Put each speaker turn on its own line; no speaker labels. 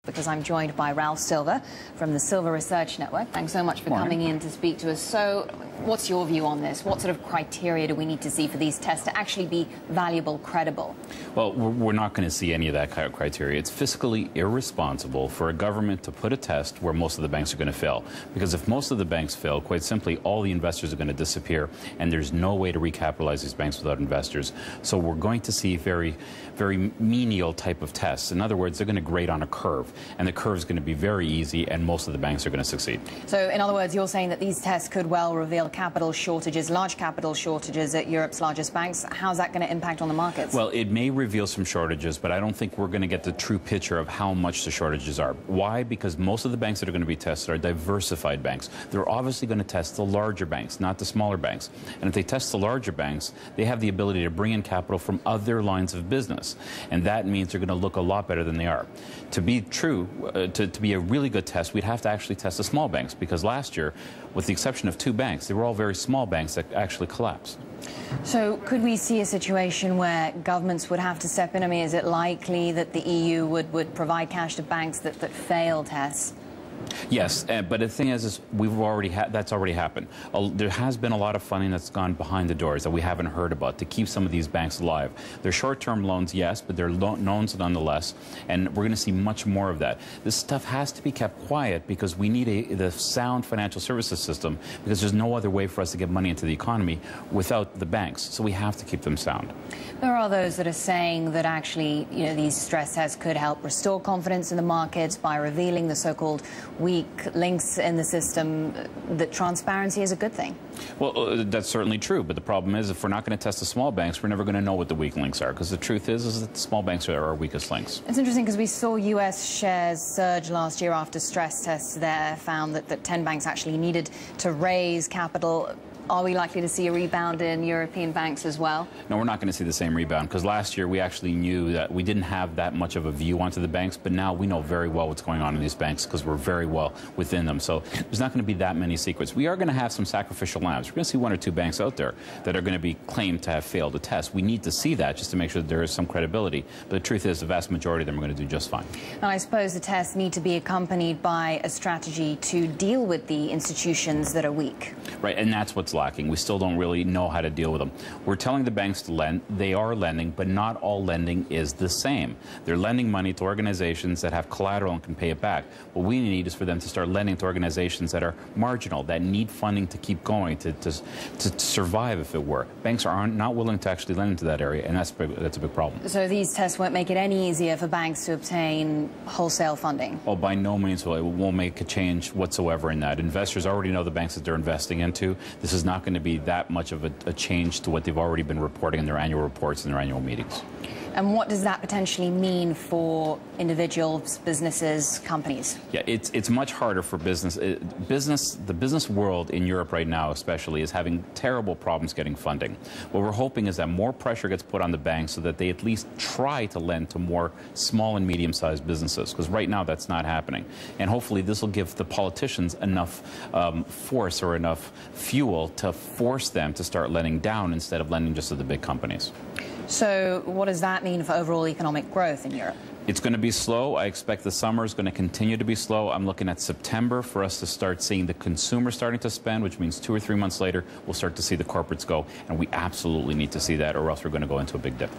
Because I'm joined by Ralph Silva from the Silva Research Network. Thanks so much for coming in to speak to us. So what's your view on this? What sort of criteria do we need to see for these tests to actually be valuable, credible?
Well, we're not going to see any of that kind of criteria. It's fiscally irresponsible for a government to put a test where most of the banks are going to fail. Because if most of the banks fail, quite simply, all the investors are going to disappear, and there's no way to recapitalize these banks without investors. So we're going to see very menial type of tests. In other words, they're going to grade on a curve. And the curve is going to be very easy, and most of the banks are going to succeed. So,
in other words, you're saying that these tests could well reveal capital shortages, large capital shortages at Europe's largest banks. How's that going to impact on the markets?
Well, it may reveal some shortages, but I don't think we're going to get the true picture of how much the shortages are. Why? Because most of the banks that are going to be tested are diversified banks. They're obviously going to test the larger banks, not the smaller banks. And if they test the larger banks, they have the ability to bring in capital from other lines of business. And that means they're going to look a lot better than they are. To be true, to be a really good test, we'd have to actually test the small banks, because last year, with the exception of 2 banks, they were all very small banks that actually collapsed.
So could we see a situation where governments would have to step in? I mean, is it likely that the EU would provide cash to banks that fail tests?
Yes, but the thing is that's already happened. There has been a lot of funding that's gone behind the doors that we haven't heard about to keep some of these banks alive. They're short-term loans, yes, but they're loans nonetheless, and we're going to see much more of that. This stuff has to be kept quiet because we need the sound financial services system, because there's no other way for us to get money into the economy without the banks, so we have to keep them sound.
There are those that are saying that actually, these stress tests could help restore confidence in the markets by revealing the so-called weak links in the system, that transparency is a good thing.
Well, that's certainly true, but the problem is if we're not going to test the small banks, we're never going to know what the weak links are, because the truth is that the small banks are our weakest links.
It's interesting because we saw U.S. shares surge last year after stress tests there found that 10 banks actually needed to raise capital. Are we likely to see a rebound in European banks as well?
No, we're not going to see the same rebound, because last year we actually knew that we didn't have that much of a view onto the banks, but now we know very well what's going on in these banks because we're very well within them. So there's not going to be that many secrets. We are going to have some sacrificial lambs. We're going to see 1 or 2 banks out there that are going to be claimed to have failed a test. We need to see that just to make sure that there is some credibility. But the truth is the vast majority of them are going to do just fine.
And I suppose the tests need to be accompanied by a strategy to deal with the institutions that are weak.
Right, and that's what's lacking. We still don't really know how to deal with them. We're telling the banks to lend. They are lending, but not all lending is the same. They're lending money to organizations that have collateral and can pay it back. What we need is for them to start lending to organizations that are marginal, that need funding to keep going, to survive, if it were. Banks are not willing to actually lend into that area, and that's a big problem.
So these tests won't make it any easier for banks to obtain wholesale funding?
Oh, by no means will it. It won't make a change whatsoever in that. Investors already know the banks that they're investing into. This is not going to be that much of a change to what they've already been reporting in their annual reports and their annual meetings.
And what does that potentially mean for individuals, businesses, companies?
Yeah, it's much harder for business. The business world in Europe right now especially is having terrible problems getting funding. What we're hoping is that more pressure gets put on the banks so that they at least try to lend to more small and medium-sized businesses, because right now that's not happening. And hopefully this will give the politicians enough force or enough fuel to force them to start lending down instead of lending just to the big companies.
So what does that mean for overall economic growth in Europe?
It's going to be slow. I expect the summer is going to continue to be slow. I'm looking at September for us to start seeing the consumer starting to spend, which means 2 or 3 months later, we'll start to see the corporates go. And we absolutely need to see that, or else we're going to go into a big dip.